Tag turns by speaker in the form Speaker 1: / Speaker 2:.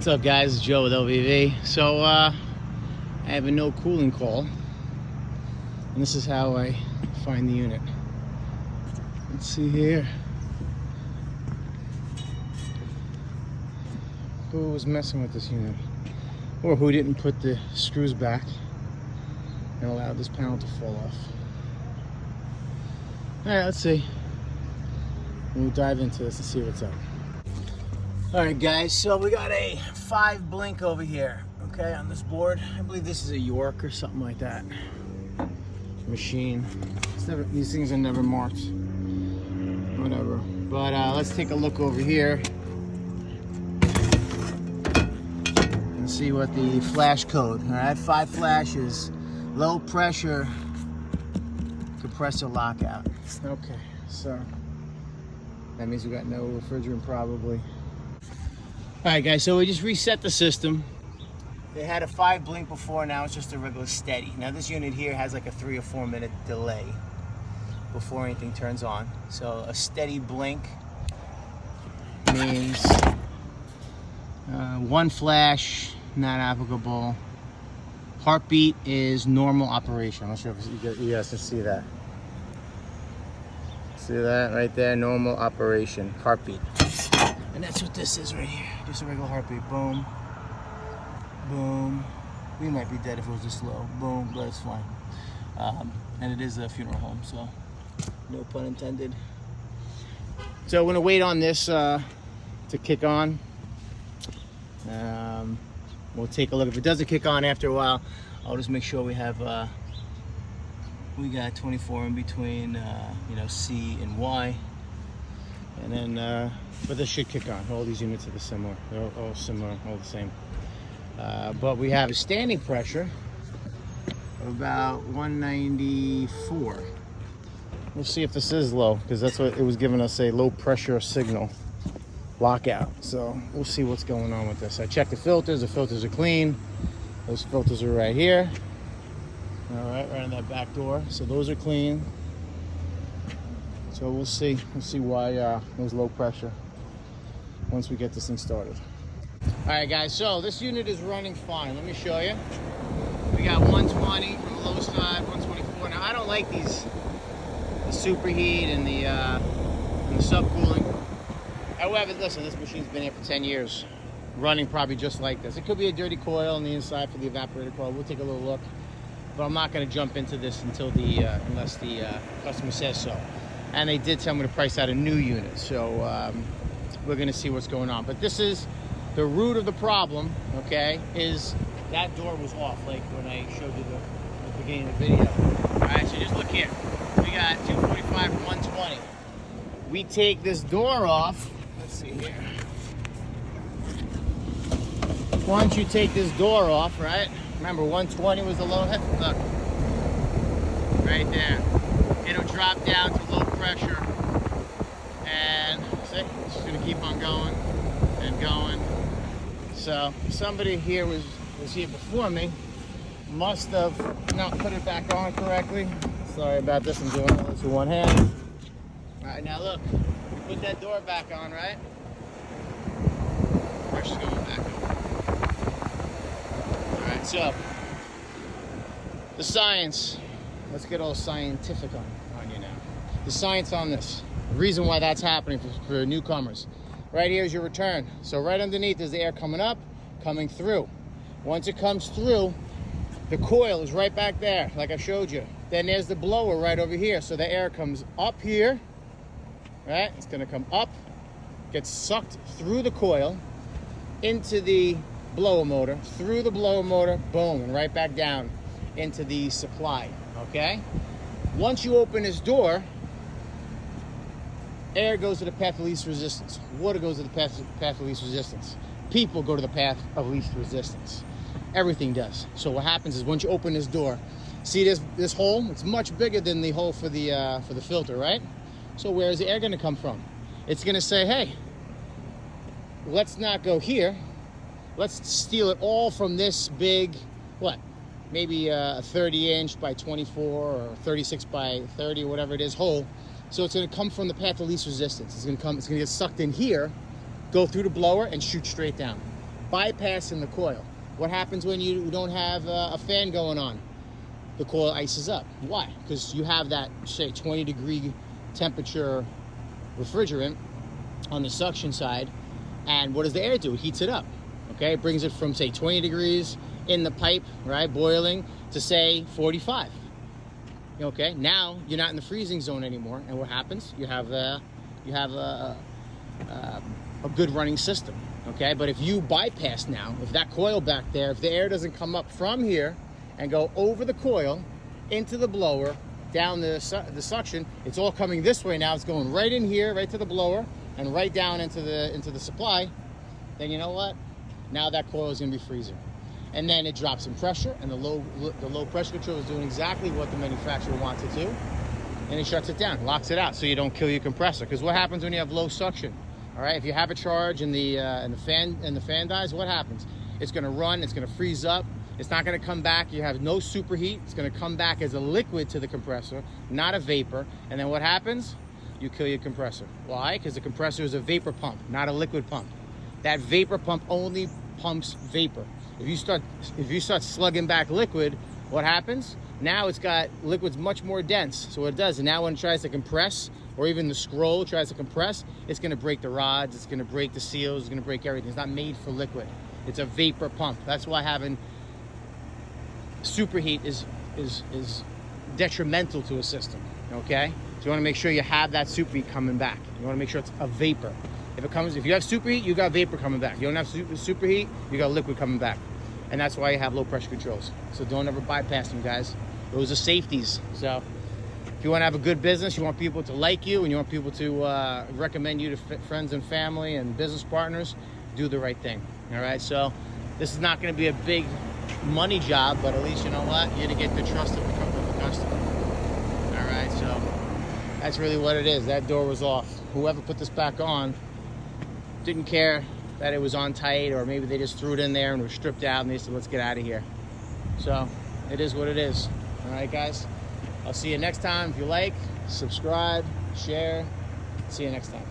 Speaker 1: What's up, guys? It's Joe with LVV. So I have a no cooling call, and this is how I find the unit. Let's see here. Who was messing with this unit, or who didn't put the screws back and allowed this panel to fall off? All right, let's see. We'll dive into this and see what's up. All right, guys, so we got a 5 blink over here, okay, on this board. I believe this is a York or something like that. Machine. These things are never marked. Whatever. But let's take a look over here and see what the flash code. All right, 5 flashes, low pressure compressor lockout. Okay, so that means we got no refrigerant probably. All right, guys, so we just reset the system. They had a 5 blink before, now it's just a regular steady. Now this unit here has like a 3 or 4 minute delay before anything turns on. So a steady blink means 1 flash, not applicable. Heartbeat is normal operation. I'm not sure if you guys can see that. See that right there? Normal operation, heartbeat. And that's what this is right here. Just a regular heartbeat. Boom. Boom. We might be dead if it was this slow. Boom, but it's fine. And it is a funeral home, so no pun intended. So we're gonna wait on this to kick on. We'll take a look. If it doesn't kick on after a while, I'll just make sure we have we got 24 in between C and Y. And then, but this should kick on. All these units are similar. They're all similar, all the same. But we have a standing pressure of about 194. We'll see if this is low, because that's what it was giving us, a low pressure signal lockout. So we'll see what's going on with this. I checked the filters are clean. Those filters are right here. All right on that back door. So those are clean. So we'll see why there's low pressure once we get this thing started. All right, guys, so this unit is running fine. Let me show you. We got 120 from the low side, 124. Now, I don't like the superheat and the subcooling. However, listen, this machine's been here for 10 years, running probably just like this. It could be a dirty coil on the inside for the evaporator coil. We'll take a little look, but I'm not going to jump into this until unless the customer says so. And they did tell me to price out a new unit, so we're going to see what's going on. But this is the root of the problem, okay, is that door was off, like when I showed you the beginning of the video. All right, so just look here. We got 245 from 120. We take this door off. Let's see here. Once you take this door off, right, remember 120 was the low head. Look, right there. It'll drop down to low pressure, and see, it's just gonna keep on going and going. So somebody here was here before me, must have not put it back on correctly. Sorry about this, I'm doing this with one hand. All right, now look, we put that door back on, right? Pressure's going back over. All right, so the science. Let's get all scientific on you now. The science on this. The reason why that's happening for newcomers. Right here is your return. So right underneath is the air coming up, coming through. Once it comes through, the coil is right back there, like I showed you. Then there's the blower right over here. So the air comes up here, right? It's gonna come up, gets sucked through the coil, into the blower motor, through the blower motor, boom, and right back down into the supply. Okay? Once you open this door, air goes to the path of least resistance. Water goes to the path of least resistance. People go to the path of least resistance. Everything does. So what happens is once you open this door, see this hole? It's much bigger than the hole for the filter, right? So where is the air going to come from? It's going to say, hey, let's not go here. Let's steal it all from this big, what? Maybe a 30-inch by 24 or 36 by 30 or whatever it is hole. So it's going to come from the path of least resistance. It's going to get sucked in here, go through the blower, and shoot straight down. bypassing the coil. What happens when you don't have a fan going on? The coil ices up. Why? Because you have that, say, 20-degree temperature refrigerant on the suction side, and what does the air do? It heats it up. Okay, it brings it from, say, 20 degrees in the pipe, right, boiling, to, say, 45. Okay, now you're not in the freezing zone anymore, and what happens? You have a good running system. Okay, but if you bypass now, if that coil back there, if the air doesn't come up from here and go over the coil into the blower, down the suction, it's all coming this way now. It's going right in here, right to the blower, and right down into the supply. Then you know what? Now that coil is going to be freezing, and then it drops in pressure, and the low pressure control is doing exactly what the manufacturer wants it to, and it shuts it down, locks it out, so you don't kill your compressor. Because what happens when you have low suction? All right, if you have a charge and the fan dies, what happens? It's going to run, it's going to freeze up, it's not going to come back. You have no superheat. It's going to come back as a liquid to the compressor, not a vapor. And then what happens? You kill your compressor. Why? Because the compressor is a vapor pump, not a liquid pump. That vapor pump only pumps vapor. If you start slugging back liquid, what happens? Now it's got liquids much more dense. So what it does, and now when it tries to compress, or even the scroll tries to compress, it's going to break the rods, it's going to break the seals, it's going to break everything. It's not made for liquid. It's a vapor pump. That's why having superheat is detrimental to a system. Okay, so you want to make sure you have that superheat coming back. You want to make sure it's a vapor. If you have superheat, you got vapor coming back. You don't have superheat, you got liquid coming back. And that's why you have low pressure controls. So don't ever bypass them, guys. Those are safeties. So if you want to have a good business, you want people to like you, and you want people to recommend you to friends and family and business partners, do the right thing. All right, so this is not going to be a big money job, but at least you know what, you're going to get the trust of the customer. All right, so that's really what it is. That door was off. Whoever put this back on didn't care that it was on tight, or maybe they just threw it in there and was stripped out and they said, let's get out of here. So it is what it is. All right, guys, I'll see you next time. If you like, subscribe, share. See you next time.